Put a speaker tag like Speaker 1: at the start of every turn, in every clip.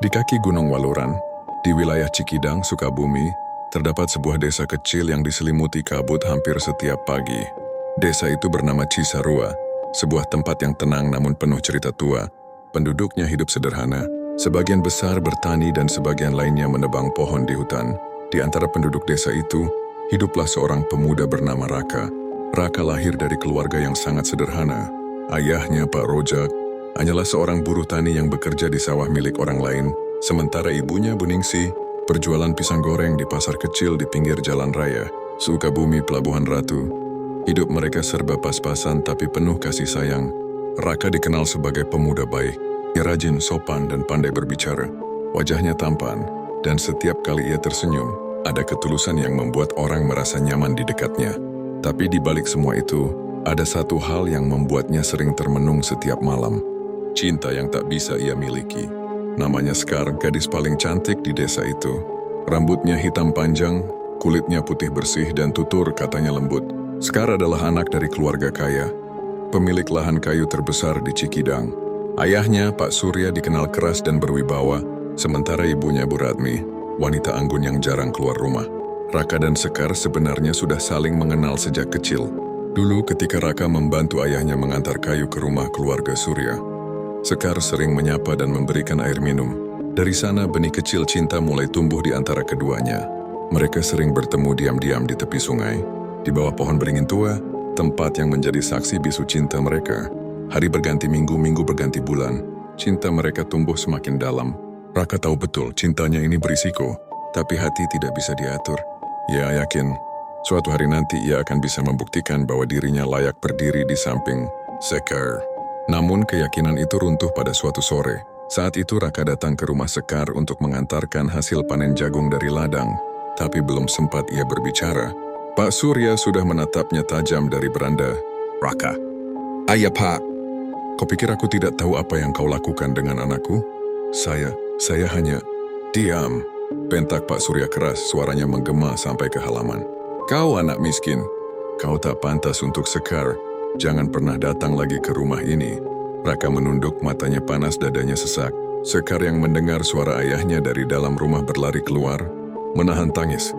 Speaker 1: Di kaki Gunung Waluran, di wilayah Cikidang, Sukabumi, terdapat sebuah desa kecil yang diselimuti kabut hampir setiap pagi. Desa itu bernama Cisarua, sebuah tempat yang tenang namun penuh cerita tua. Penduduknya hidup sederhana, sebagian besar bertani dan sebagian lainnya menebang pohon di hutan. Di antara penduduk desa itu, hiduplah seorang pemuda bernama Raka. Raka lahir dari keluarga yang sangat sederhana. Ayahnya, Pak Rojak, hanyalah seorang buruh tani yang bekerja di sawah milik orang lain, sementara ibunya, Bu Ningsih, berjualan pisang goreng di pasar kecil di pinggir jalan raya, Sukabumi Pelabuhan Ratu. Hidup mereka serba pas-pasan tapi penuh kasih sayang. Raka dikenal sebagai pemuda baik. Ia rajin, sopan, dan pandai berbicara. Wajahnya tampan, dan setiap kali ia tersenyum, ada ketulusan yang membuat orang merasa nyaman di dekatnya. Tapi di balik semua itu, ada satu hal yang membuatnya sering termenung setiap malam. Cinta yang tak bisa ia miliki. Namanya Sekar, gadis paling cantik di desa itu. Rambutnya hitam panjang, kulitnya putih bersih dan tutur katanya lembut. Sekar adalah anak dari keluarga kaya, pemilik lahan kayu terbesar di Cikidang. Ayahnya, Pak Surya, dikenal keras dan berwibawa, sementara ibunya, Bu Radmi, wanita anggun yang jarang keluar rumah. Raka dan Sekar sebenarnya sudah saling mengenal sejak kecil. Dulu ketika Raka membantu ayahnya mengantar kayu ke rumah keluarga Surya, Sekar sering menyapa dan memberikan air minum. Dari sana benih kecil cinta mulai tumbuh di antara keduanya. Mereka sering bertemu diam-diam di tepi sungai, di bawah pohon beringin tua, tempat yang menjadi saksi bisu cinta mereka. Hari berganti minggu, minggu berganti bulan. Cinta mereka tumbuh semakin dalam. Raka tahu betul cintanya ini berisiko, tapi hati tidak bisa diatur. Ia yakin suatu hari nanti ia akan bisa membuktikan bahwa dirinya layak berdiri di samping Sekar. Namun keyakinan itu runtuh pada suatu sore. Saat itu Raka datang ke rumah Sekar untuk mengantarkan hasil panen jagung dari ladang. Tapi belum sempat ia berbicara, Pak Surya sudah menatapnya tajam dari beranda.
Speaker 2: Raka. Ayah Pak.
Speaker 1: Kau pikir aku tidak tahu apa yang kau lakukan dengan anakku? Saya hanya... Diam, bentak Pak Surya keras, suaranya menggema sampai ke halaman. Kau anak miskin, kau tak pantas untuk Sekar. Jangan pernah datang lagi ke rumah ini. Raka menunduk, matanya panas, dadanya sesak. Sekar yang mendengar suara ayahnya dari dalam rumah berlari keluar, menahan tangis.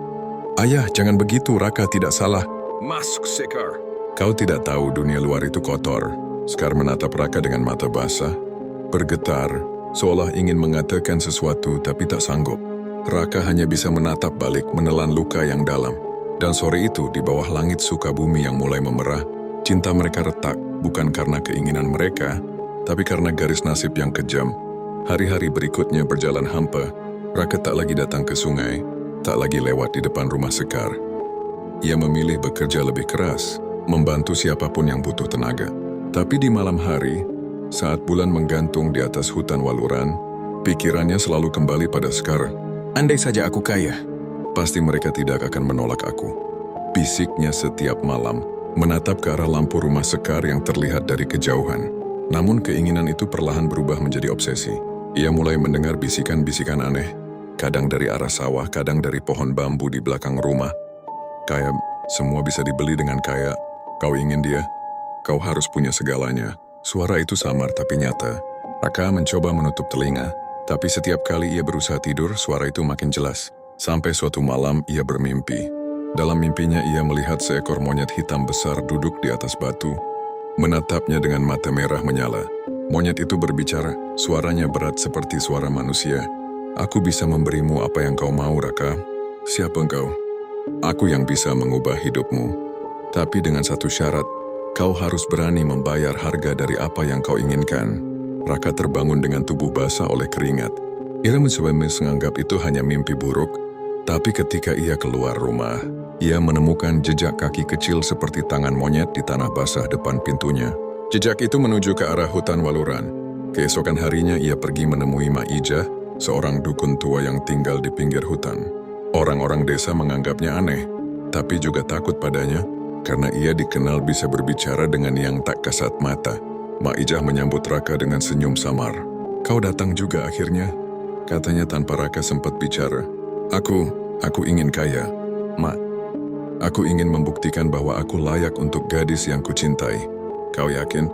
Speaker 1: Ayah, jangan begitu, Raka tidak salah.
Speaker 2: Masuk Sekar.
Speaker 1: Kau tidak tahu dunia luar itu kotor. Sekar menatap Raka dengan mata basah, bergetar, seolah ingin mengatakan sesuatu tapi tak sanggup. Raka hanya bisa menatap balik, menelan luka yang dalam. Dan sore itu, di bawah langit Sukabumi yang mulai memerah, cinta mereka retak, bukan karena keinginan mereka, tapi karena garis nasib yang kejam. Hari-hari berikutnya berjalan hampa. Raka tak lagi datang ke sungai, tak lagi lewat di depan rumah Sekar. Ia memilih bekerja lebih keras, membantu siapapun yang butuh tenaga. Tapi di malam hari, saat bulan menggantung di atas hutan Waluran, pikirannya selalu kembali pada Sekar.
Speaker 2: Andai saja aku kaya.
Speaker 1: Pasti mereka tidak akan menolak aku. Bisiknya setiap malam, menatap ke arah lampu rumah Sekar yang terlihat dari kejauhan. Namun keinginan itu perlahan berubah menjadi obsesi. Ia mulai mendengar bisikan-bisikan aneh, kadang dari arah sawah, kadang dari pohon bambu di belakang rumah. Kayak semua bisa dibeli dengan kaya. Kau ingin dia? Kau harus punya segalanya. Suara itu samar tapi nyata. Raka mencoba menutup telinga, tapi setiap kali ia berusaha tidur, suara itu makin jelas. Sampai suatu malam ia bermimpi. Dalam mimpinya ia melihat seekor monyet hitam besar duduk di atas batu, menatapnya dengan mata merah menyala. Monyet itu berbicara, suaranya berat seperti suara manusia. Aku bisa memberimu apa yang kau mau, Raka. Siapa engkau? Aku yang bisa mengubah hidupmu. Tapi dengan satu syarat, kau harus berani membayar harga dari apa yang kau inginkan. Raka terbangun dengan tubuh basah oleh keringat. Ia mencoba menganggap itu hanya mimpi buruk, tapi ketika ia keluar rumah, ia menemukan jejak kaki kecil seperti tangan monyet di tanah basah depan pintunya. Jejak itu menuju ke arah hutan Waluran. Keesokan harinya ia pergi menemui Mak Ijah, seorang dukun tua yang tinggal di pinggir hutan. Orang-orang desa menganggapnya aneh, tapi juga takut padanya, karena ia dikenal bisa berbicara dengan yang tak kasat mata. Mak Ijah menyambut Raka dengan senyum samar. Kau datang juga akhirnya, katanya tanpa Raka sempat bicara. Aku ingin kaya, Mak. Aku ingin membuktikan bahwa aku layak untuk gadis yang kucintai. Kau yakin?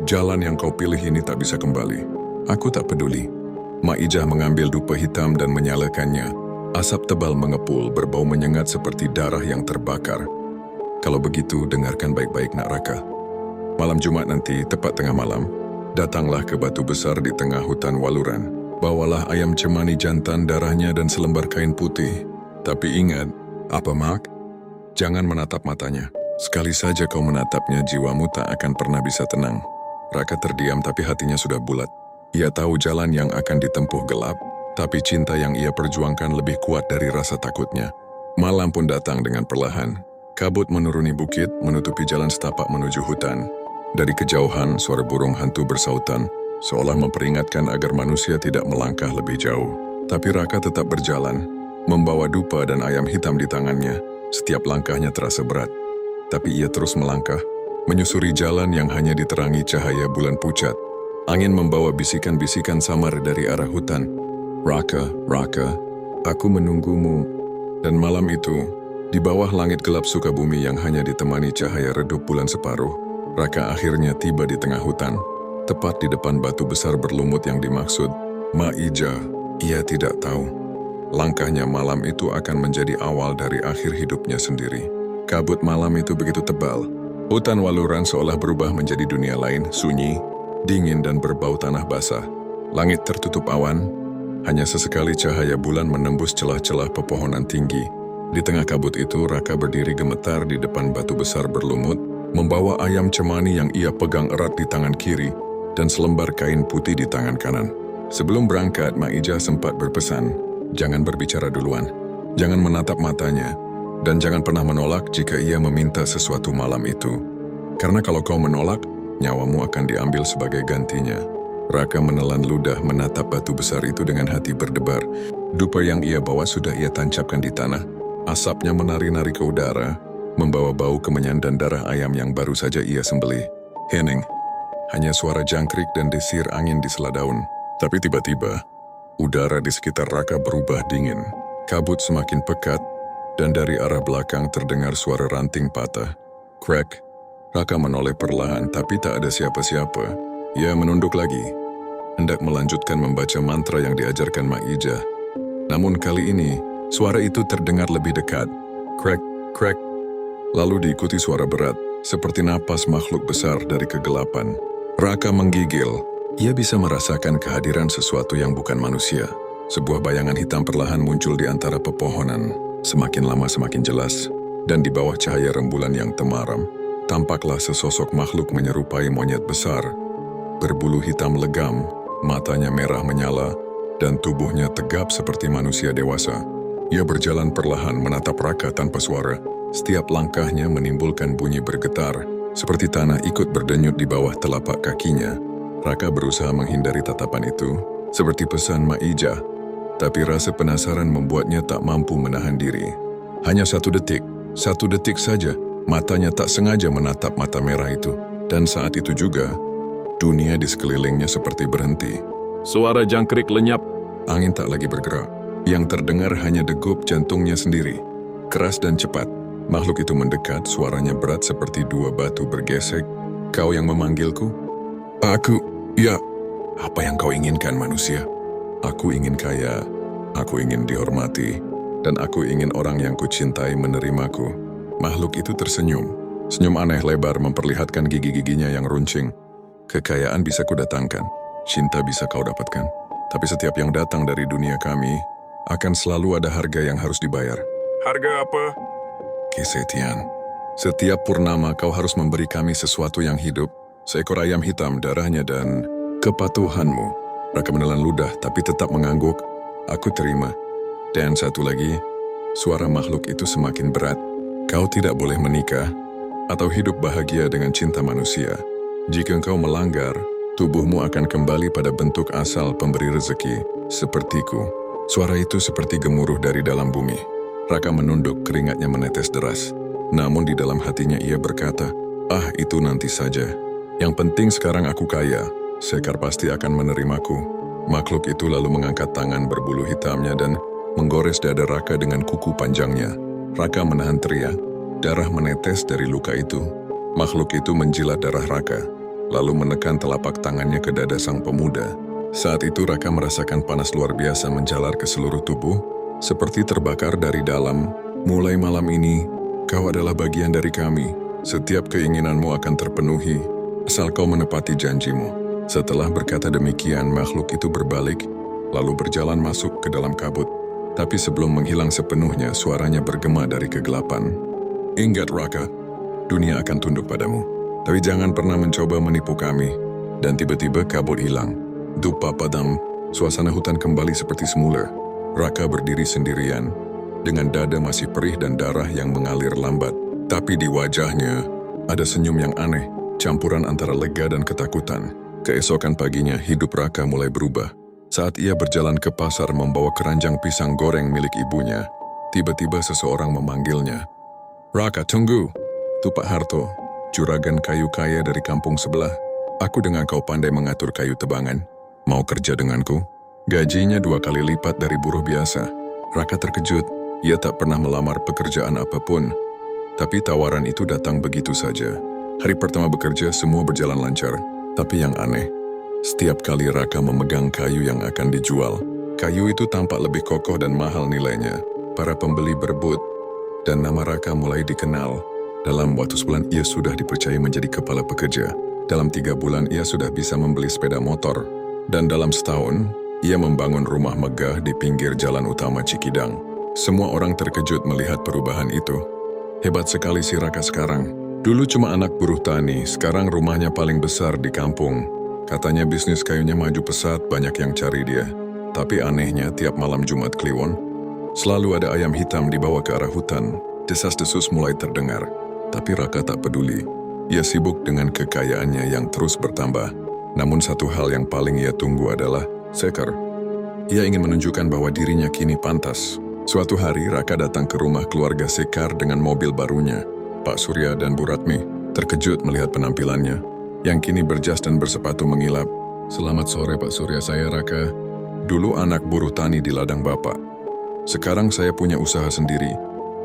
Speaker 1: Jalan yang kau pilih ini tak bisa kembali. Aku tak peduli. Mak Ijah mengambil dupa hitam dan menyalakannya. Asap tebal mengepul, berbau menyengat seperti darah yang terbakar. Kalau begitu, dengarkan baik-baik Nak Raka. Malam Jumat nanti, tepat tengah malam, datanglah ke batu besar di tengah hutan Waluran. Bawalah ayam cemani jantan, darahnya dan selembar kain putih. Tapi ingat, apa Mak? Jangan menatap matanya. Sekali saja kau menatapnya, jiwamu tak akan pernah bisa tenang. Raka terdiam tapi hatinya sudah bulat. Ia tahu jalan yang akan ditempuh gelap, tapi cinta yang ia perjuangkan lebih kuat dari rasa takutnya. Malam pun datang dengan perlahan. Kabut menuruni bukit, menutupi jalan setapak menuju hutan. Dari kejauhan, suara burung hantu bersautan, seolah memperingatkan agar manusia tidak melangkah lebih jauh. Tapi Raka tetap berjalan, membawa dupa dan ayam hitam di tangannya. Setiap langkahnya terasa berat. Tapi ia terus melangkah, menyusuri jalan yang hanya diterangi cahaya bulan pucat. Angin membawa bisikan-bisikan samar dari arah hutan. Raka, Raka, aku menunggumu. Dan malam itu, di bawah langit gelap Sukabumi yang hanya ditemani cahaya redup bulan separuh, Raka akhirnya tiba di tengah hutan, tepat di depan batu besar berlumut yang dimaksud. Mak Ijah, ia tidak tahu. Langkahnya malam itu akan menjadi awal dari akhir hidupnya sendiri. Kabut malam itu begitu tebal. Hutan Waluran seolah berubah menjadi dunia lain, sunyi, dingin dan berbau tanah basah. Langit tertutup awan, hanya sesekali cahaya bulan menembus celah-celah pepohonan tinggi. Di tengah kabut itu, Raka berdiri gemetar di depan batu besar berlumut, membawa ayam cemani yang ia pegang erat di tangan kiri dan selembar kain putih di tangan kanan. Sebelum berangkat, Mak Ijah sempat berpesan, jangan berbicara duluan, jangan menatap matanya, dan jangan pernah menolak jika ia meminta sesuatu malam itu. Karena kalau kau menolak, nyawamu akan diambil sebagai gantinya. Raka menelan ludah menatap batu besar itu dengan hati berdebar. Dupa yang ia bawa sudah ia tancapkan di tanah. Asapnya menari-nari ke udara, membawa bau kemenyan dan darah ayam yang baru saja ia sembelih. Hening, hanya suara jangkrik dan desir angin di sela daun. Tapi tiba-tiba, udara di sekitar Raka berubah dingin. Kabut semakin pekat, dan dari arah belakang terdengar suara ranting patah. Crack. Raka menoleh perlahan, tapi tak ada siapa-siapa. Ia menunduk lagi, hendak melanjutkan membaca mantra yang diajarkan Mak Ijah. Namun kali ini, suara itu terdengar lebih dekat. Crack, crack. Lalu diikuti suara berat, seperti napas makhluk besar dari kegelapan. Raka menggigil. Ia bisa merasakan kehadiran sesuatu yang bukan manusia. Sebuah bayangan hitam perlahan muncul di antara pepohonan. Semakin lama semakin jelas, dan di bawah cahaya rembulan yang temaram, tampaklah sesosok makhluk menyerupai monyet besar. Berbulu hitam legam, matanya merah menyala, dan tubuhnya tegap seperti manusia dewasa. Ia berjalan perlahan menatap Raka tanpa suara. Setiap langkahnya menimbulkan bunyi bergetar, seperti tanah ikut berdenyut di bawah telapak kakinya. Raka berusaha menghindari tatapan itu, seperti pesan Mak Ijah. Tapi rasa penasaran membuatnya tak mampu menahan diri. Hanya satu detik saja, matanya tak sengaja menatap mata merah itu. Dan saat itu juga, dunia di sekelilingnya seperti berhenti. Suara jangkrik lenyap, angin tak lagi bergerak. Yang terdengar hanya degup jantungnya sendiri. Keras dan cepat, makhluk itu mendekat, suaranya berat seperti dua batu bergesek. Kau yang memanggilku? Aku, ya. Apa yang kau inginkan manusia? Aku ingin kaya, aku ingin dihormati, dan aku ingin orang yang kucintai menerimaku. Makhluk itu tersenyum. Senyum aneh lebar memperlihatkan gigi-giginya yang runcing. Kekayaan bisa kudatangkan, cinta bisa kau dapatkan. Tapi setiap yang datang dari dunia kami, akan selalu ada harga yang harus dibayar. Harga apa? Kesetian. Setiap purnama kau harus memberi kami sesuatu yang hidup, seekor ayam hitam, darahnya, dan kepatuhanmu. Raka menelan ludah tapi tetap mengangguk. Aku terima. Dan satu lagi, suara makhluk itu semakin berat. Kau tidak boleh menikah atau hidup bahagia dengan cinta manusia. Jika engkau melanggar, tubuhmu akan kembali pada bentuk asal pemberi rezeki, sepertiku. Suara itu seperti gemuruh dari dalam bumi. Raka menunduk, keringatnya menetes deras. Namun di dalam hatinya ia berkata, itu nanti saja. Yang penting sekarang aku kaya. Sekar pasti akan menerimaku. Makhluk itu lalu mengangkat tangan berbulu hitamnya dan menggores dada Raka dengan kuku panjangnya. Raka menahan teriak. Darah menetes dari luka itu. Makhluk itu menjilat darah Raka, lalu menekan telapak tangannya ke dada sang pemuda. Saat itu Raka merasakan panas luar biasa menjalar ke seluruh tubuh, seperti terbakar dari dalam. Mulai malam ini, kau adalah bagian dari kami. Setiap keinginanmu akan terpenuhi, asal kau menepati janjimu. Setelah berkata demikian, makhluk itu berbalik, lalu berjalan masuk ke dalam kabut. Tapi sebelum menghilang sepenuhnya, suaranya bergema dari kegelapan. Ingat Raka, dunia akan tunduk padamu. Tapi jangan pernah mencoba menipu kami. Dan tiba-tiba kabut hilang. Dupa padam, suasana hutan kembali seperti semula. Raka berdiri sendirian, dengan dada masih perih dan darah yang mengalir lambat. Tapi di wajahnya, ada senyum yang aneh, campuran antara lega dan ketakutan. Keesokan paginya, hidup Raka mulai berubah. Saat ia berjalan ke pasar membawa keranjang pisang goreng milik ibunya, tiba-tiba seseorang memanggilnya. Raka, tunggu. Itu Pak Harto, juragan kayu kaya dari kampung sebelah. Aku dengar kau pandai mengatur kayu tebangan. Mau kerja denganku? Gajinya 2 kali lipat dari buruh biasa. Raka terkejut. Ia tak pernah melamar pekerjaan apapun. Tapi tawaran itu datang begitu saja. Hari pertama bekerja, semua berjalan lancar. Tapi yang aneh, setiap kali Raka memegang kayu yang akan dijual, kayu itu tampak lebih kokoh dan mahal nilainya. Para pembeli berebut, dan nama Raka mulai dikenal. Dalam waktu sebulan, ia sudah dipercaya menjadi kepala pekerja. Dalam 3 bulan, ia sudah bisa membeli sepeda motor. Dan dalam setahun, ia membangun rumah megah di pinggir jalan utama Cikidang. Semua orang terkejut melihat perubahan itu. Hebat sekali si Raka sekarang. Dulu cuma anak buruh tani, sekarang rumahnya paling besar di kampung. Katanya bisnis kayunya maju pesat, banyak yang cari dia. Tapi anehnya, tiap malam Jumat Kliwon, selalu ada ayam hitam dibawa ke arah hutan. Desas-desus mulai terdengar. Tapi Raka tak peduli. Ia sibuk dengan kekayaannya yang terus bertambah. Namun satu hal yang paling ia tunggu adalah Sekar. Ia ingin menunjukkan bahwa dirinya kini pantas. Suatu hari Raka datang ke rumah keluarga Sekar dengan mobil barunya. Pak Surya dan Bu Ratmi terkejut melihat penampilannya, yang kini berjas dan bersepatu mengilap. Selamat sore Pak Surya, saya Raka. Dulu anak buruh tani di ladang Bapak. Sekarang saya punya usaha sendiri,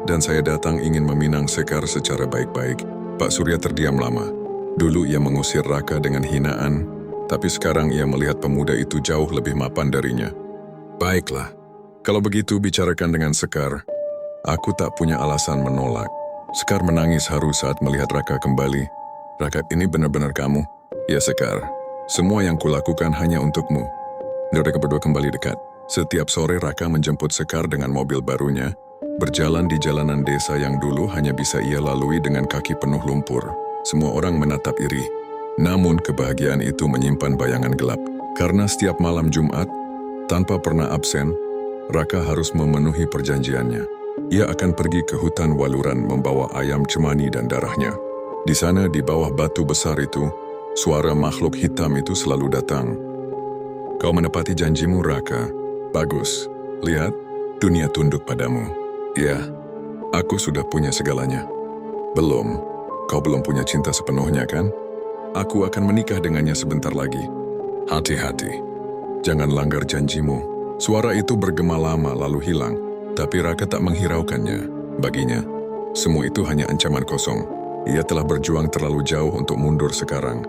Speaker 1: dan saya datang ingin meminang Sekar secara baik-baik. Pak Surya terdiam lama. Dulu ia mengusir Raka dengan hinaan, tapi sekarang ia melihat pemuda itu jauh lebih mapan darinya. Baiklah, kalau begitu bicarakan dengan Sekar. Aku tak punya alasan menolak. Sekar menangis haru saat melihat Raka kembali. Raka, ini benar-benar kamu? Ya Sekar, semua yang kulakukan hanya untukmu. Mereka berdua kembali dekat. Setiap sore Raka menjemput Sekar dengan mobil barunya, berjalan di jalanan desa yang dulu hanya bisa ia lalui dengan kaki penuh lumpur. Semua orang menatap iri. Namun kebahagiaan itu menyimpan bayangan gelap. Karena setiap malam Jumat, tanpa pernah absen, Raka harus memenuhi perjanjiannya. Ia akan pergi ke hutan Waluran membawa ayam cemani dan darahnya. Di sana, di bawah batu besar itu, suara makhluk hitam itu selalu datang. Kau menepati janjimu, Raka. Bagus. Lihat, dunia tunduk padamu. Ya, aku sudah punya segalanya. Belum. Kau belum punya cinta sepenuhnya, kan? Aku akan menikah dengannya sebentar lagi. Hati-hati. Jangan langgar janjimu. Suara itu bergema lama lalu hilang. Tapi Raka tak menghiraukannya. Baginya, semua itu hanya ancaman kosong. Ia telah berjuang terlalu jauh untuk mundur sekarang.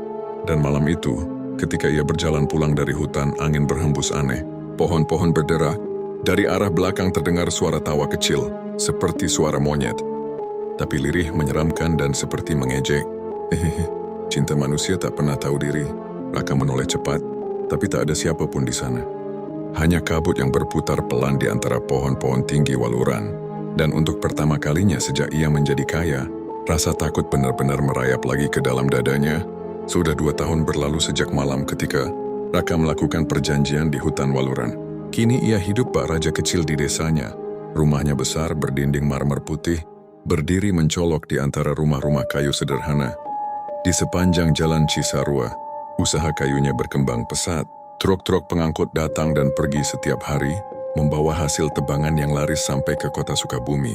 Speaker 1: Dan malam itu, ketika ia berjalan pulang dari hutan, angin berhembus aneh. Pohon-pohon berderak. Dari arah belakang terdengar suara tawa kecil, seperti suara monyet. Tapi lirih, menyeramkan, dan seperti mengejek. Cinta manusia tak pernah tahu diri. Raka menoleh cepat, tapi tak ada siapapun di sana. Hanya kabut yang berputar pelan di antara pohon-pohon tinggi Waluran. Dan untuk pertama kalinya sejak ia menjadi kaya, rasa takut benar-benar merayap lagi ke dalam dadanya. Sudah 2 tahun berlalu sejak malam ketika Raka melakukan perjanjian di hutan Waluran. Kini ia hidup bak raja kecil di desanya. Rumahnya besar berdinding marmer putih, berdiri mencolok di antara rumah-rumah kayu sederhana. Di sepanjang jalan Cisarua, usaha kayunya berkembang pesat. Truk-truk pengangkut datang dan pergi setiap hari, membawa hasil tebangan yang laris sampai ke kota Sukabumi.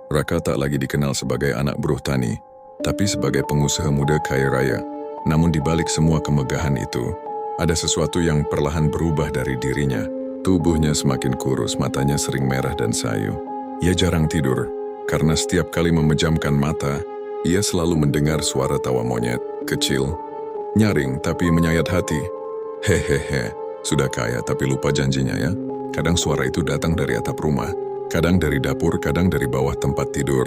Speaker 1: Raka tak lagi dikenal sebagai anak buruh tani, tapi sebagai pengusaha muda kaya raya. Namun di balik semua kemegahan itu, ada sesuatu yang perlahan berubah dari dirinya. Tubuhnya semakin kurus, matanya sering merah dan sayu. Ia jarang tidur, karena setiap kali memejamkan mata, ia selalu mendengar suara tawa monyet, kecil, nyaring tapi menyayat hati. Hehehe, Sudah kaya tapi lupa janjinya ya. Kadang suara itu datang dari atap rumah, kadang dari dapur, kadang dari bawah tempat tidur.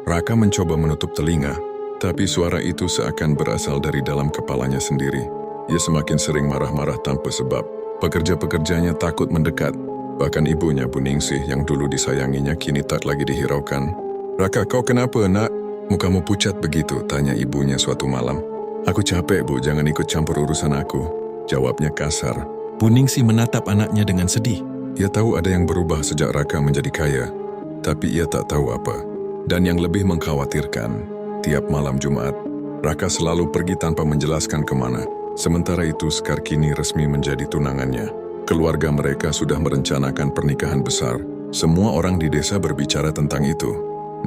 Speaker 1: Raka mencoba menutup telinga, tapi suara itu seakan berasal dari dalam kepalanya sendiri. Ia semakin sering marah-marah tanpa sebab. Pekerja-pekerjanya takut mendekat. Bahkan ibunya, Bu Ningsih, yang dulu disayanginya kini tak lagi dihiraukan. "Raka, kau kenapa, nak? Mukamu pucat begitu," tanya ibunya suatu malam. "Aku capek, Bu, jangan ikut campur urusan aku," jawabnya kasar.
Speaker 3: Bu Ningsih menatap anaknya dengan sedih.
Speaker 1: Ia tahu ada yang berubah sejak Raka menjadi kaya, tapi ia tak tahu apa. Dan yang lebih mengkhawatirkan, tiap malam Jumat, Raka selalu pergi tanpa menjelaskan kemana. Sementara itu Sekar kini resmi menjadi tunangannya. Keluarga mereka sudah merencanakan pernikahan besar. Semua orang di desa berbicara tentang itu.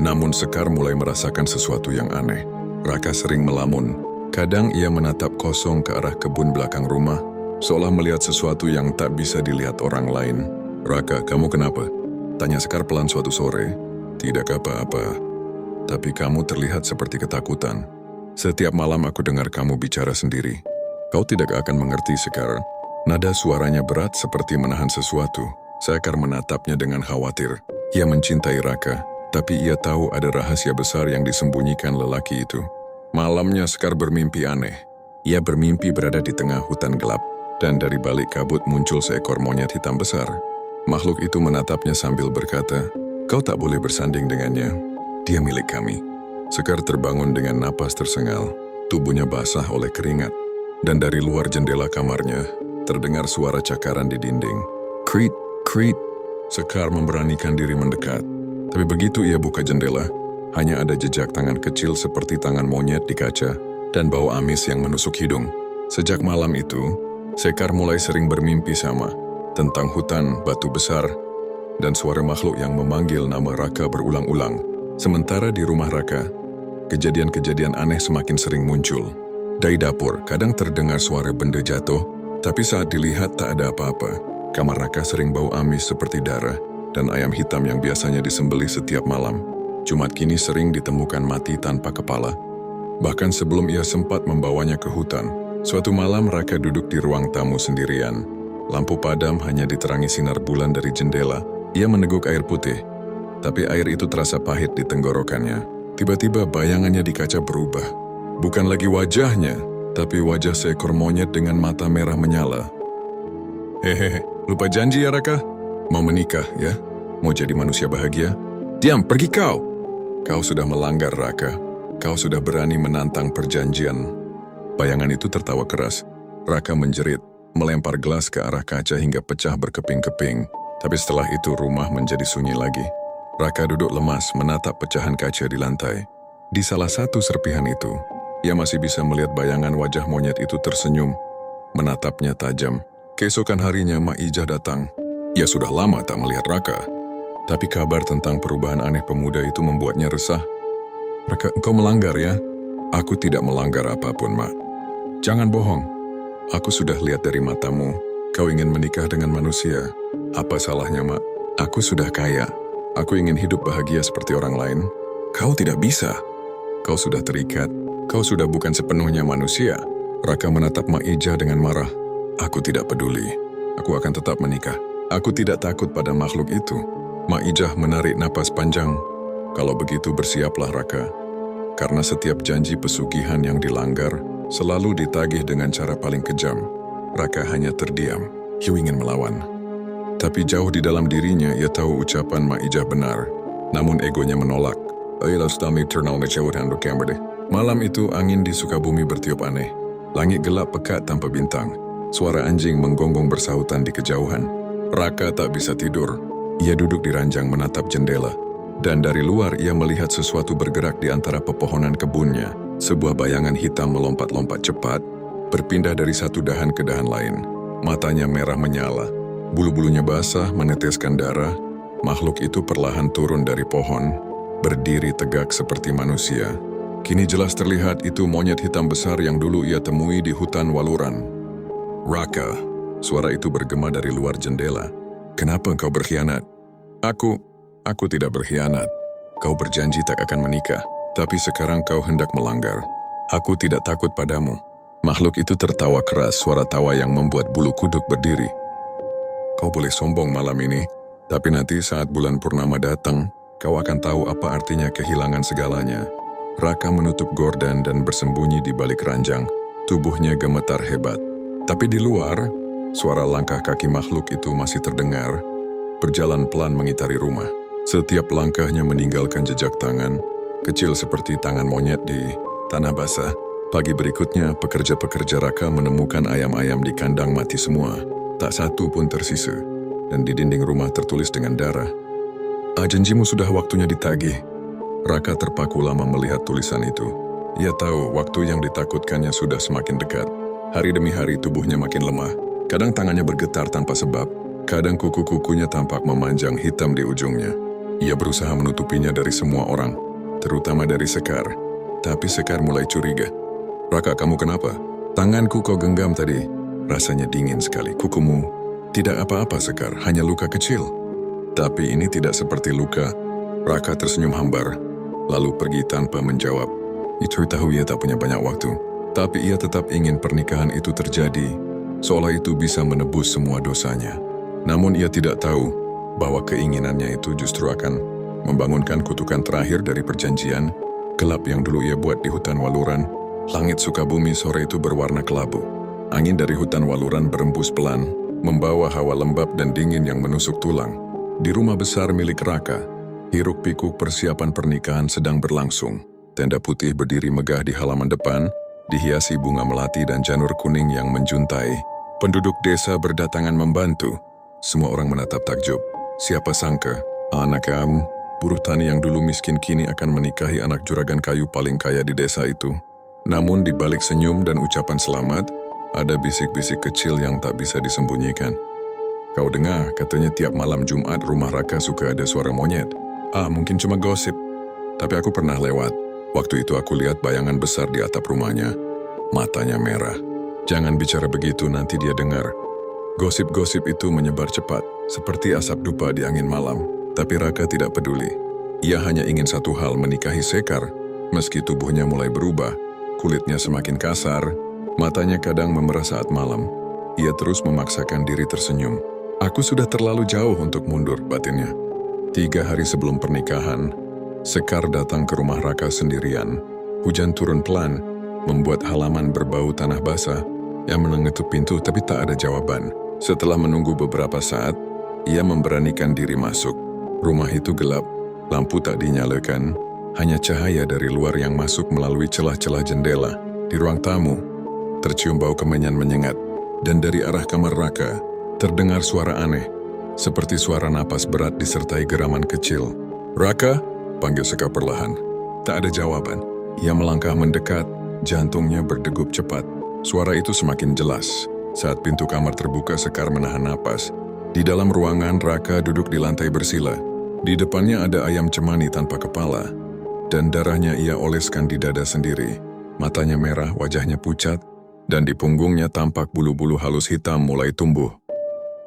Speaker 1: Namun Sekar mulai merasakan sesuatu yang aneh. Raka sering melamun. Kadang ia menatap kosong ke arah kebun belakang rumah, seolah melihat sesuatu yang tak bisa dilihat orang lain. "Raka, kamu kenapa?" tanya Sekar pelan suatu sore. "Tidak apa-apa, tapi kamu terlihat seperti ketakutan. Setiap malam aku dengar kamu bicara sendiri." "Kau tidak akan mengerti, Sekar." Nada suaranya berat seperti menahan sesuatu. Sekar menatapnya dengan khawatir. Ia mencintai Raka, tapi ia tahu ada rahasia besar yang disembunyikan lelaki itu. Malamnya Sekar bermimpi aneh. Ia bermimpi berada di tengah hutan gelap, dan dari balik kabut muncul seekor monyet hitam besar. Makhluk itu menatapnya sambil berkata, "Kau tak boleh bersanding dengannya. Dia milik kami." Sekar terbangun dengan napas tersengal. Tubuhnya basah oleh keringat. Dan dari luar jendela kamarnya, terdengar suara cakaran di dinding. "Krit, krit." Sekar memberanikan diri mendekat. Tapi begitu ia buka jendela, hanya ada jejak tangan kecil seperti tangan monyet di kaca, dan bau amis yang menusuk hidung. Sejak malam itu, Sekar mulai sering bermimpi sama, tentang hutan, batu besar, dan suara makhluk yang memanggil nama Raka berulang-ulang. Sementara di rumah Raka, kejadian-kejadian aneh semakin sering muncul. Dari dapur, kadang terdengar suara benda jatuh, tapi saat dilihat tak ada apa-apa. Kamar Raka sering bau amis seperti darah, dan ayam hitam yang biasanya disembelih setiap malam. Jumat kini sering ditemukan mati tanpa kepala. Bahkan sebelum ia sempat membawanya ke hutan, suatu malam Raka duduk di ruang tamu sendirian. Lampu padam hanya diterangi sinar bulan dari jendela. Ia meneguk air putih, tapi air itu terasa pahit di tenggorokannya. Tiba-tiba bayangannya di kaca berubah. Bukan lagi wajahnya, tapi wajah seekor monyet dengan mata merah menyala. "Hehehe, lupa janji ya Raka? Mau menikah ya? Mau jadi manusia bahagia? Diam, pergi kau! Kau sudah melanggar Raka. Kau sudah berani menantang perjanjian." Bayangan itu tertawa keras. Raka menjerit, melempar gelas ke arah kaca hingga pecah berkeping-keping. Tapi setelah itu rumah menjadi sunyi lagi. Raka duduk lemas menatap pecahan kaca di lantai. Di salah satu serpihan itu, ia masih bisa melihat bayangan wajah monyet itu tersenyum, menatapnya tajam. Keesokan harinya Mak Ijah datang. Ia sudah lama tak melihat Raka. Tapi kabar tentang perubahan aneh pemuda itu membuatnya resah. "Raka, engkau melanggar ya?" "Aku tidak melanggar apapun, Mak." "Jangan bohong. Aku sudah lihat dari matamu. Kau ingin menikah dengan manusia. Apa salahnya, Mak? Aku sudah kaya. Aku ingin hidup bahagia seperti orang lain." "Kau tidak bisa. Kau sudah terikat. Kau sudah bukan sepenuhnya manusia." Raka menatap Mak Ijah dengan marah. "Aku tidak peduli. Aku akan tetap menikah. Aku tidak takut pada makhluk itu." Mak Ijah menarik napas panjang. "Kalau begitu bersiaplah Raka. Karena setiap janji pesugihan yang dilanggar selalu ditagih dengan cara paling kejam." Raka hanya terdiam. Ia ingin melawan. Tapi jauh di dalam dirinya ia tahu ucapan Mak Ijah benar. Namun egonya menolak. Malam itu angin di Sukabumi bertiup aneh. Langit gelap pekat tanpa bintang. Suara anjing menggonggong bersahutan di kejauhan. Raka tak bisa tidur. Ia duduk di ranjang menatap jendela. Dan dari luar ia melihat sesuatu bergerak di antara pepohonan kebunnya. Sebuah bayangan hitam melompat-lompat cepat, berpindah dari satu dahan ke dahan lain. Matanya merah menyala. Bulu-bulunya basah meneteskan darah. Makhluk itu perlahan turun dari pohon, berdiri tegak seperti manusia. Kini jelas terlihat itu monyet hitam besar yang dulu ia temui di hutan Waluran. "Raka," suara itu bergema dari luar jendela. "Kenapa engkau berkhianat?" Aku tidak berkhianat. Kau berjanji tak akan menikah, tapi sekarang kau hendak melanggar. Aku tidak takut padamu." Makhluk itu tertawa keras, suara tawa yang membuat bulu kuduk berdiri. kau boleh sombong malam ini, tapi nanti saat bulan purnama datang, kau akan tahu apa artinya kehilangan segalanya. Raka menutup gorden dan bersembunyi di balik ranjang. Tubuhnya gemetar hebat. Tapi di luar, suara langkah kaki makhluk itu masih terdengar, berjalan pelan mengitari rumah. Setiap langkahnya meninggalkan jejak tangan, kecil seperti tangan monyet di tanah basah. Pagi berikutnya, pekerja-pekerja Raka menemukan ayam-ayam di kandang mati semua. Tak satu pun tersisa. Dan di dinding rumah tertulis dengan darah, janjimu sudah waktunya ditagih. Raka terpaku lama melihat tulisan itu. Ia tahu waktu yang ditakutkannya sudah semakin dekat. Hari demi hari tubuhnya makin lemah. Kadang tangannya bergetar tanpa sebab. Kadang kuku-kukunya tampak memanjang hitam di ujungnya. Ia berusaha menutupinya dari semua orang, terutama dari Sekar. Tapi Sekar mulai curiga. Raka, kamu kenapa? Tanganku kau genggam tadi. Rasanya dingin sekali. Kukumu tidak apa-apa, Sekar, hanya luka kecil. Tapi ini tidak seperti luka. Raka tersenyum hambar, lalu pergi tanpa menjawab. Itu tahu ia tak punya banyak waktu. Tapi ia tetap ingin pernikahan itu terjadi, seolah itu bisa menebus semua dosanya. Namun ia tidak tahu bahwa keinginannya itu justru akan membangunkan kutukan terakhir dari perjanjian gelap yang dulu ia buat di hutan Waluran. Langit Sukabumi sore itu berwarna kelabu. Angin dari hutan Waluran berembus pelan, membawa hawa lembab dan dingin yang menusuk tulang. Di rumah besar milik Raka, hiruk-pikuk persiapan pernikahan sedang berlangsung. Tenda putih berdiri megah di halaman depan, dihiasi bunga melati dan janur kuning yang menjuntai. Penduduk desa berdatangan membantu. Semua orang menatap takjub. Siapa sangka, anak kamu, buruh tani yang dulu miskin kini akan menikahi anak juragan kayu paling kaya di desa itu. Namun di balik senyum dan ucapan selamat, ada bisik-bisik kecil yang tak bisa disembunyikan. Kau dengar, katanya tiap malam Jumat rumah Raka suka ada suara monyet. Mungkin cuma gosip. Tapi aku pernah lewat. Waktu itu aku lihat bayangan besar di atap rumahnya. Matanya merah. Jangan bicara begitu, nanti dia dengar. Gosip-gosip itu menyebar cepat, seperti asap dupa di angin malam. Tapi Raka tidak peduli. Ia hanya ingin satu hal, menikahi Sekar. Meski tubuhnya mulai berubah, kulitnya semakin kasar, matanya kadang memerah saat malam. Ia terus memaksakan diri tersenyum. Aku sudah terlalu jauh untuk mundur, batinnya. 3 hari sebelum pernikahan, Sekar datang ke rumah Raka sendirian. Hujan turun pelan, membuat halaman berbau tanah basah. Ia mengetuk pintu tapi tak ada jawaban. Setelah menunggu beberapa saat, ia memberanikan diri masuk. Rumah itu gelap, lampu tak dinyalakan, hanya cahaya dari luar yang masuk melalui celah-celah jendela. Di ruang tamu, tercium bau kemenyan menyengat, dan dari arah kamar Raka, terdengar suara aneh, seperti suara napas berat disertai geraman kecil. Raka? Panggil Sekar perlahan. Tak ada jawaban. Ia melangkah mendekat, jantungnya berdegup cepat. Suara itu semakin jelas. Saat pintu kamar terbuka, Sekar menahan napas. Di dalam ruangan, Raka duduk di lantai bersila. Di depannya ada ayam cemani tanpa kepala, dan darahnya ia oleskan di dada sendiri. Matanya merah, wajahnya pucat, dan di punggungnya tampak bulu-bulu halus hitam mulai tumbuh.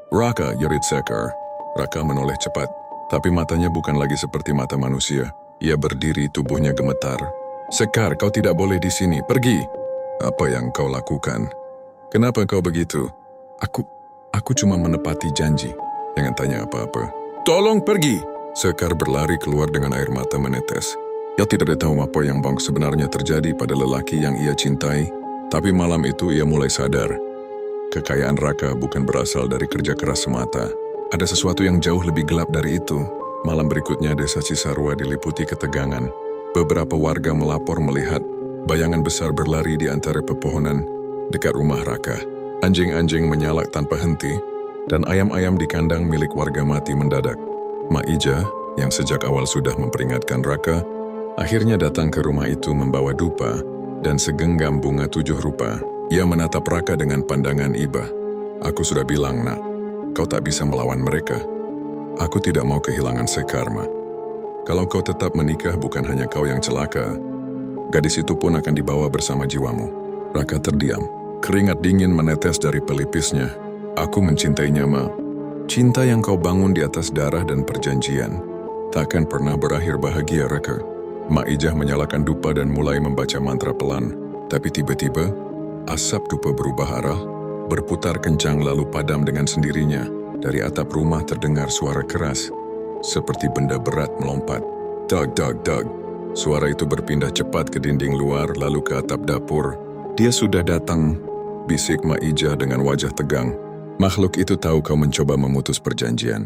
Speaker 1: Raka, jerit Sekar. Raka menoleh cepat. Tapi matanya bukan lagi seperti mata manusia. Ia berdiri, tubuhnya gemetar. Sekar, kau tidak boleh di sini. Pergi. Apa yang kau lakukan? Kenapa kau begitu? Aku cuma menepati janji. Jangan tanya apa-apa. Tolong pergi. Sekar berlari keluar dengan air mata menetes. Ia tidak tahu apa yang sebenarnya terjadi pada lelaki yang ia cintai. Tapi malam itu ia mulai sadar. Kekayaan Raka bukan berasal dari kerja keras semata. Ada sesuatu yang jauh lebih gelap dari itu. Malam berikutnya desa Cisarua diliputi ketegangan. Beberapa warga melapor melihat bayangan besar berlari di antara pepohonan dekat rumah Raka. Anjing-anjing menyalak tanpa henti, dan ayam-ayam di kandang milik warga mati mendadak. Mak Ija, yang sejak awal sudah memperingatkan Raka, akhirnya datang ke rumah itu membawa dupa dan segenggam bunga 7 rupa. Ia menatap Raka dengan pandangan iba. Aku sudah bilang, nak. Kau tak bisa melawan mereka. Aku tidak mau kehilangan Sekar, Ma. Kalau kau tetap menikah, bukan hanya kau yang celaka. Gadis itu pun akan dibawa bersama jiwamu. Raka terdiam. Keringat dingin menetes dari pelipisnya. Aku mencintainya, Ma. Cinta yang kau bangun di atas darah dan perjanjian takkan pernah berakhir bahagia, Raka. Mak Ijah menyalakan dupa dan mulai membaca mantra pelan. Tapi tiba-tiba, asap dupa berubah arah, berputar kencang lalu padam dengan sendirinya. Dari atap rumah terdengar suara keras, seperti benda berat melompat. Dag, dag, dag. Suara itu berpindah cepat ke dinding luar, lalu ke atap dapur. Dia sudah datang, bisik Mak Ija dengan wajah tegang. Makhluk itu tahu kau mencoba memutus perjanjian.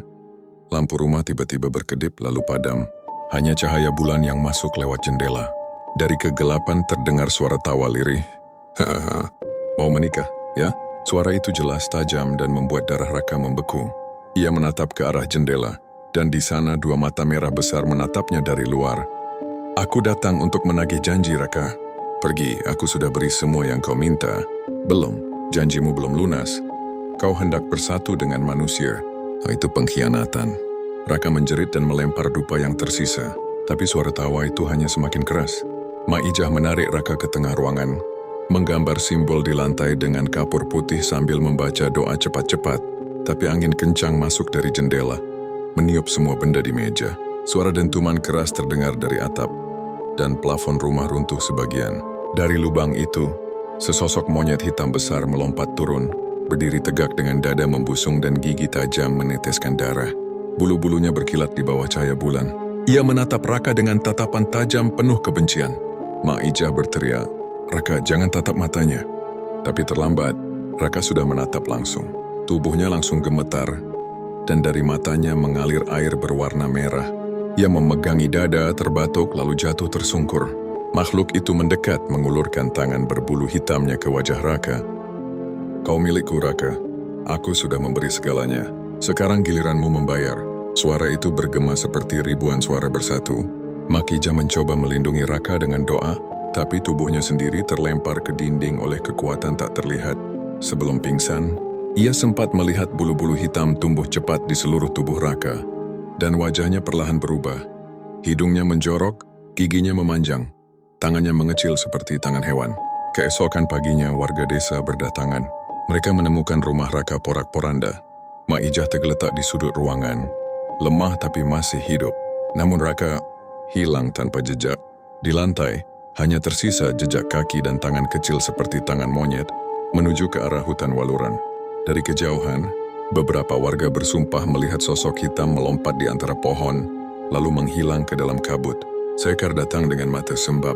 Speaker 1: Lampu rumah tiba-tiba berkedip lalu padam. Hanya cahaya bulan yang masuk lewat jendela. Dari kegelapan terdengar suara tawa lirih. Hahaha, mau menikah, ya? Suara itu jelas tajam dan membuat darah Raka membeku. Ia menatap ke arah jendela, dan di sana dua mata merah besar menatapnya dari luar. Aku datang untuk menagih janji, Raka. Pergi, aku sudah beri semua yang kau minta. Belum, janjimu belum lunas. Kau hendak bersatu dengan manusia. Itu pengkhianatan. Raka menjerit dan melempar dupa yang tersisa. Tapi suara tawa itu hanya semakin keras. Mak Ijah menarik Raka ke tengah ruangan, menggambar simbol di lantai dengan kapur putih sambil membaca doa cepat-cepat. Tapi angin kencang masuk dari jendela, meniup semua benda di meja. Suara dentuman keras terdengar dari atap, dan plafon rumah runtuh sebagian. Dari lubang itu, sesosok monyet hitam besar melompat turun, berdiri tegak dengan dada membusung dan gigi tajam meneteskan darah. Bulu-bulunya berkilat di bawah cahaya bulan. Ia menatap Raka dengan tatapan tajam penuh kebencian. Mak Ijah berteriak, "Raka, jangan tatap matanya." Tapi terlambat, Raka sudah menatap langsung. Tubuhnya langsung gemetar, dan dari matanya mengalir air berwarna merah. Ia memegangi dada, terbatuk, lalu jatuh tersungkur. Makhluk itu mendekat, mengulurkan tangan berbulu hitamnya ke wajah Raka. "Kau milikku, Raka. Aku sudah memberi segalanya. Sekarang giliranmu membayar." Suara itu bergema seperti ribuan suara bersatu. Mak Ijah mencoba melindungi Raka dengan doa, tapi tubuhnya sendiri terlempar ke dinding oleh kekuatan tak terlihat. Sebelum pingsan, ia sempat melihat bulu-bulu hitam tumbuh cepat di seluruh tubuh Raka, dan wajahnya perlahan berubah. Hidungnya menjorok, giginya memanjang, tangannya mengecil seperti tangan hewan. Keesokan paginya, warga desa berdatangan. Mereka menemukan rumah Raka porak-poranda. Mak Ijah tergeletak di sudut ruangan, lemah tapi masih hidup. Namun Raka hilang tanpa jejak. Di lantai, hanya tersisa jejak kaki dan tangan kecil seperti tangan monyet, menuju ke arah hutan waluran. Dari kejauhan, beberapa warga bersumpah melihat sosok hitam melompat di antara pohon, lalu menghilang ke dalam kabut. Sekar datang dengan mata sembab.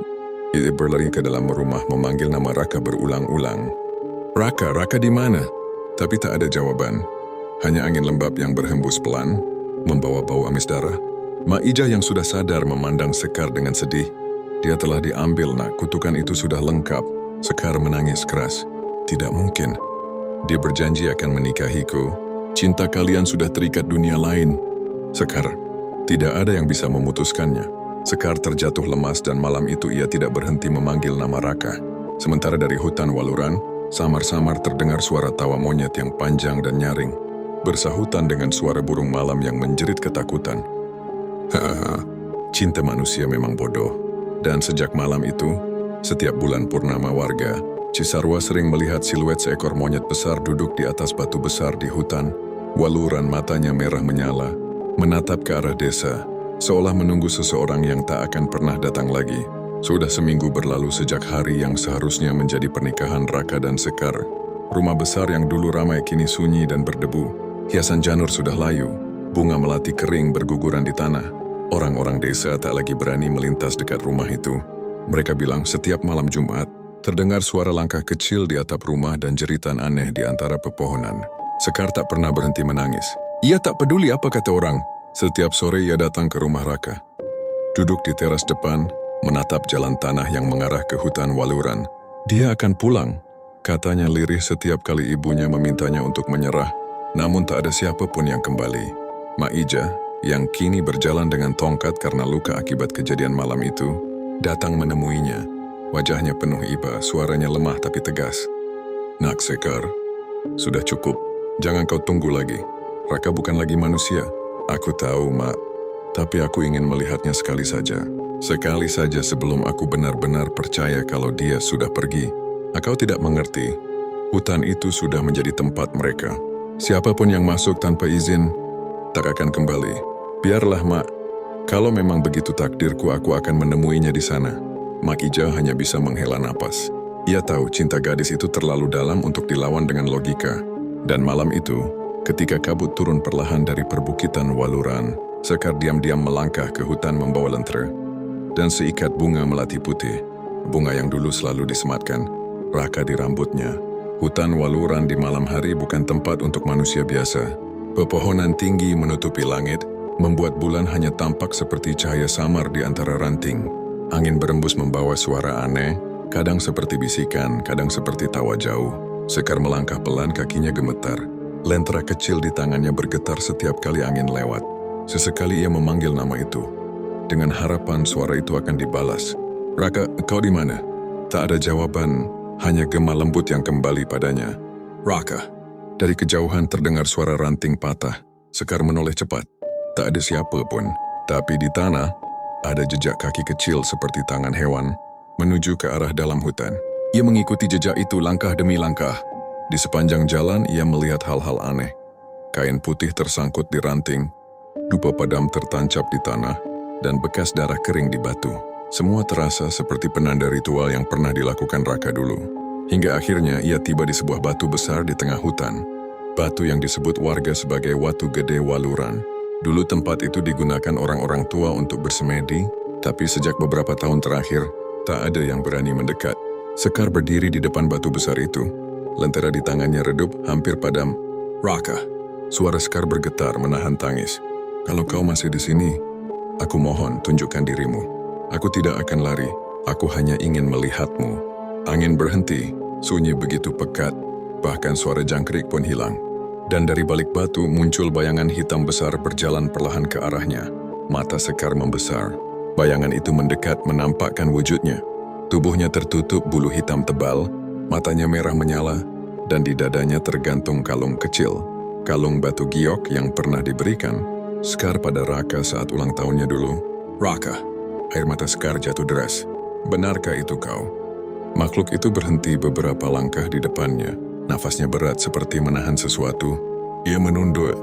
Speaker 1: Ia berlari ke dalam rumah memanggil nama Raka berulang-ulang. "Raka, Raka di mana?" Tapi tak ada jawaban. Hanya angin lembab yang berhembus pelan, membawa bau amis darah. Mak Ijah yang sudah sadar memandang Sekar dengan sedih. Dia telah diambil, nak. Kutukan itu sudah lengkap. Sekar menangis keras. "Tidak mungkin. Dia berjanji akan menikahiku. Cinta kalian sudah terikat dunia lain." "Sekar, tidak ada yang bisa memutuskannya." Sekar terjatuh lemas dan malam itu ia tidak berhenti memanggil nama Raka. Sementara dari hutan waluran, samar-samar terdengar suara tawa monyet yang panjang dan nyaring, bersahutan dengan suara burung malam yang menjerit ketakutan. Hahaha, cinta manusia memang bodoh. Dan sejak malam itu, setiap bulan purnama warga Cisarua sering melihat siluet seekor monyet besar duduk di atas batu besar di hutan. Waluran matanya merah menyala, menatap ke arah desa, seolah menunggu seseorang yang tak akan pernah datang lagi. Sudah seminggu berlalu sejak hari yang seharusnya menjadi pernikahan Raka dan Sekar. Rumah besar yang dulu ramai kini sunyi dan berdebu. Hiasan janur sudah layu, bunga melati kering berguguran di tanah. Orang-orang desa tak lagi berani melintas dekat rumah itu. Mereka bilang setiap malam Jumat, terdengar suara langkah kecil di atap rumah dan jeritan aneh di antara pepohonan. Sekar tak pernah berhenti menangis. Ia tak peduli apa kata orang. Setiap sore ia datang ke rumah Raka. Duduk di teras depan, menatap jalan tanah yang mengarah ke hutan waluran. Dia akan pulang, katanya lirih setiap kali ibunya memintanya untuk menyerah. Namun tak ada siapapun yang kembali. Mak Ijah, yang kini berjalan dengan tongkat karena luka akibat kejadian malam itu, datang menemuinya. Wajahnya penuh iba, suaranya lemah tapi tegas. "Nak Sekar, sudah cukup. Jangan kau tunggu lagi. Raka bukan lagi manusia." "Aku tahu, Mak. Tapi aku ingin melihatnya sekali saja. Sekali saja sebelum aku benar-benar percaya kalau dia sudah pergi." "Kau tidak mengerti. Hutan itu sudah menjadi tempat mereka. Siapapun yang masuk tanpa izin, tak akan kembali. Biarlah, Mak. Kalau memang begitu takdirku, aku akan menemuinya di sana." Mak Ijah hanya bisa menghela napas. Ia tahu cinta gadis itu terlalu dalam untuk dilawan dengan logika. Dan malam itu, Ketika kabut turun perlahan dari perbukitan Waluran, Sekar diam-diam melangkah ke hutan membawa lentera. Dan seikat bunga melati putih, bunga yang dulu selalu disematkan, Raka di rambutnya. Hutan Waluran di malam hari bukan tempat untuk manusia biasa. Pepohonan tinggi menutupi langit, membuat bulan hanya tampak seperti cahaya samar di antara ranting. Angin berembus membawa suara aneh, kadang seperti bisikan, kadang seperti tawa jauh. Sekar melangkah pelan, kakinya gemetar. Lentera kecil di tangannya bergetar setiap kali angin lewat. Sesekali ia memanggil nama itu, dengan harapan suara itu akan dibalas. "Raka, kau di mana?" Tak ada jawaban, hanya gema lembut yang kembali padanya. "Raka." Dari kejauhan terdengar suara ranting patah. Sekar menoleh cepat. Tak ada siapa pun, tapi di tanah ada jejak kaki kecil seperti tangan hewan menuju ke arah dalam hutan. Ia mengikuti jejak itu langkah demi langkah. Di sepanjang jalan ia melihat hal-hal aneh. Kain putih tersangkut di ranting, dupa padam tertancap di tanah, dan bekas darah kering di batu. Semua terasa seperti penanda ritual yang pernah dilakukan Raka dulu. Hingga akhirnya ia tiba di sebuah batu besar di tengah hutan. Batu yang disebut warga sebagai Watu Gede Waluran. Dulu tempat itu digunakan orang-orang tua untuk bersemedi, tapi sejak beberapa tahun terakhir, tak ada yang berani mendekat. Sekar berdiri di depan batu besar itu. Lentera di tangannya redup, hampir padam. "Raka." Suara Sekar bergetar menahan tangis. "Kalau kau masih di sini, aku mohon tunjukkan dirimu. Aku tidak akan lari, aku hanya ingin melihatmu." Angin berhenti, sunyi begitu pekat, bahkan suara jangkrik pun hilang. Dan dari balik batu muncul bayangan hitam besar berjalan perlahan ke arahnya. Mata Sekar membesar. Bayangan itu mendekat menampakkan wujudnya. Tubuhnya tertutup bulu hitam tebal, matanya merah menyala, dan di dadanya tergantung kalung kecil. Kalung batu giok yang pernah diberikan Sekar pada Raka saat ulang tahunnya dulu. "Raka." Air mata Sekar jatuh deras. "Benarkah itu kau?" Makhluk itu berhenti beberapa langkah di depannya. Nafasnya berat seperti menahan sesuatu. Ia menunduk,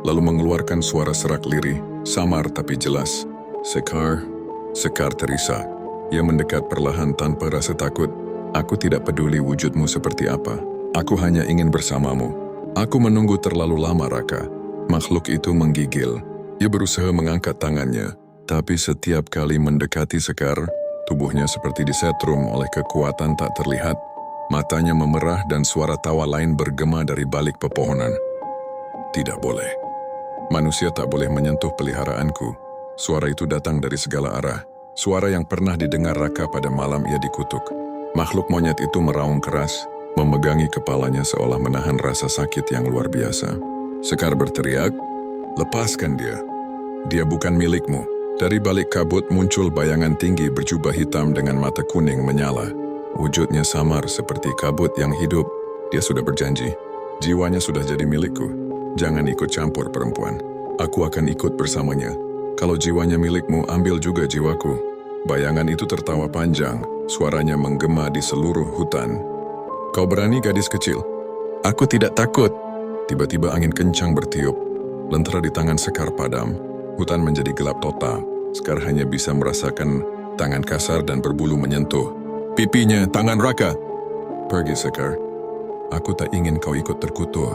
Speaker 1: lalu mengeluarkan suara serak lirih, samar tapi jelas. "Sekar." Sekar terisak. Ia mendekat perlahan tanpa rasa takut. "Aku tidak peduli wujudmu seperti apa. Aku hanya ingin bersamamu. Aku menunggu terlalu lama, Raka." Makhluk itu menggigil. Ia berusaha mengangkat tangannya, tapi setiap kali mendekati Sekar, tubuhnya seperti disetrum oleh kekuatan tak terlihat. Matanya memerah dan suara tawa lain bergema dari balik pepohonan. "Tidak boleh. Manusia tak boleh menyentuh peliharaanku." Suara itu datang dari segala arah. Suara yang pernah didengar Raka pada malam ia dikutuk. Makhluk monyet itu meraung keras, memegangi kepalanya seolah menahan rasa sakit yang luar biasa. Sekar berteriak, "Lepaskan dia. Dia bukan milikmu." Dari balik kabut muncul bayangan tinggi berjubah hitam dengan mata kuning menyala. Wujudnya samar seperti kabut yang hidup. Dia sudah berjanji, "Jiwanya sudah jadi milikku. Jangan ikut campur perempuan. Aku akan ikut bersamanya. Kalau jiwanya milikmu, ambil juga jiwaku." Bayangan itu tertawa panjang, suaranya menggema di seluruh hutan. "Kau berani, gadis kecil?" "Aku tidak takut." Tiba-tiba angin kencang bertiup. Lentera di tangan Sekar padam. Hutan menjadi gelap total. Sekar hanya bisa merasakan tangan kasar dan berbulu menyentuh pipinya, tangan Raka. "Pergi, Sekar. Aku tak ingin kau ikut terkutuk."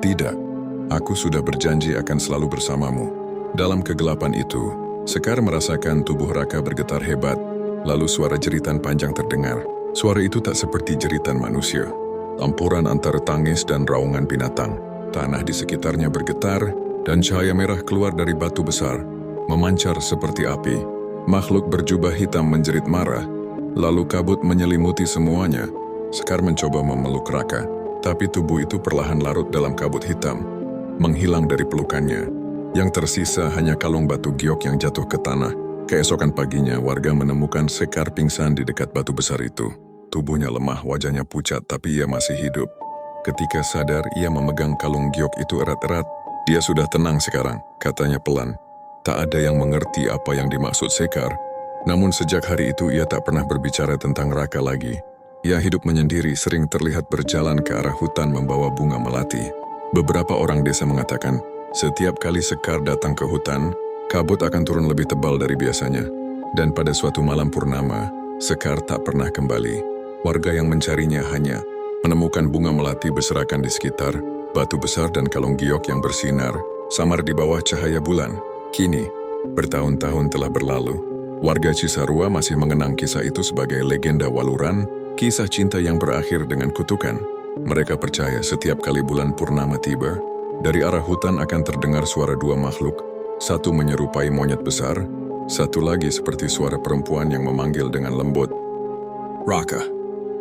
Speaker 1: "Tidak. Aku sudah berjanji akan selalu bersamamu." Dalam kegelapan itu, Sekar merasakan tubuh Raka bergetar hebat. Lalu suara jeritan panjang terdengar. Suara itu tak seperti jeritan manusia. Campuran antara tangis dan raungan binatang. Tanah di sekitarnya bergetar, dan cahaya merah keluar dari batu besar, memancar seperti api. Makhluk berjubah hitam menjerit marah, lalu kabut menyelimuti semuanya. Sekar mencoba memeluk Raka, tapi tubuh itu perlahan larut dalam kabut hitam, menghilang dari pelukannya. Yang tersisa hanya kalung batu giok yang jatuh ke tanah. Keesokan paginya, warga menemukan Sekar pingsan di dekat batu besar itu. Tubuhnya lemah, wajahnya pucat, tapi ia masih hidup. Ketika sadar, ia memegang kalung giok itu erat-erat. "Dia sudah tenang sekarang," katanya pelan. Tak ada yang mengerti apa yang dimaksud Sekar. Namun sejak hari itu ia tak pernah berbicara tentang Raka lagi. Ia hidup menyendiri, sering terlihat berjalan ke arah hutan membawa bunga melati. Beberapa orang desa mengatakan, setiap kali Sekar datang ke hutan, kabut akan turun lebih tebal dari biasanya. Dan pada suatu malam purnama, Sekar tak pernah kembali. Warga yang mencarinya hanya menemukan bunga melati berserakan di sekitar, Batu besar dan kalung giok yang bersinar, samar di bawah cahaya bulan. Kini, bertahun-tahun telah berlalu. Warga Cisarua masih mengenang kisah itu sebagai legenda Waluran, kisah cinta yang berakhir dengan kutukan. Mereka percaya setiap kali bulan purnama tiba, dari arah hutan akan terdengar suara dua makhluk, satu menyerupai monyet besar, satu lagi seperti suara perempuan yang memanggil dengan lembut.
Speaker 2: Raka.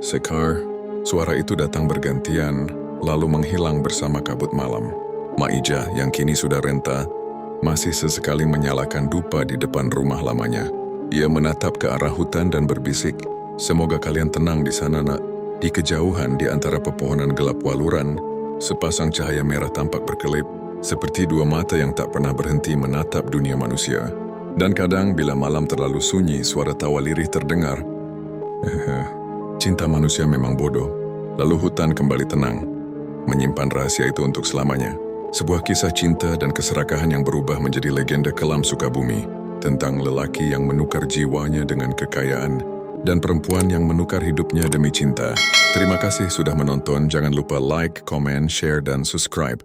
Speaker 1: Sekar, suara itu datang bergantian, lalu menghilang bersama kabut malam. Maija yang kini sudah renta, masih sesekali menyalakan dupa di depan rumah lamanya. Ia menatap ke arah hutan dan berbisik, "Semoga kalian tenang di sana, nak." Di kejauhan di antara pepohonan gelap Waluran, sepasang cahaya merah tampak berkelip, seperti dua mata yang tak pernah berhenti menatap dunia manusia. Dan kadang bila malam terlalu sunyi, suara tawa lirih terdengar. Cinta manusia memang bodoh. Lalu hutan kembali tenang, menyimpan rahasia itu untuk selamanya. Sebuah kisah cinta dan keserakahan yang berubah menjadi legenda kelam Sukabumi, tentang lelaki yang menukar jiwanya dengan kekayaan dan perempuan yang menukar hidupnya demi cinta. Terima kasih sudah menonton. Jangan lupa like, comment, share, dan subscribe.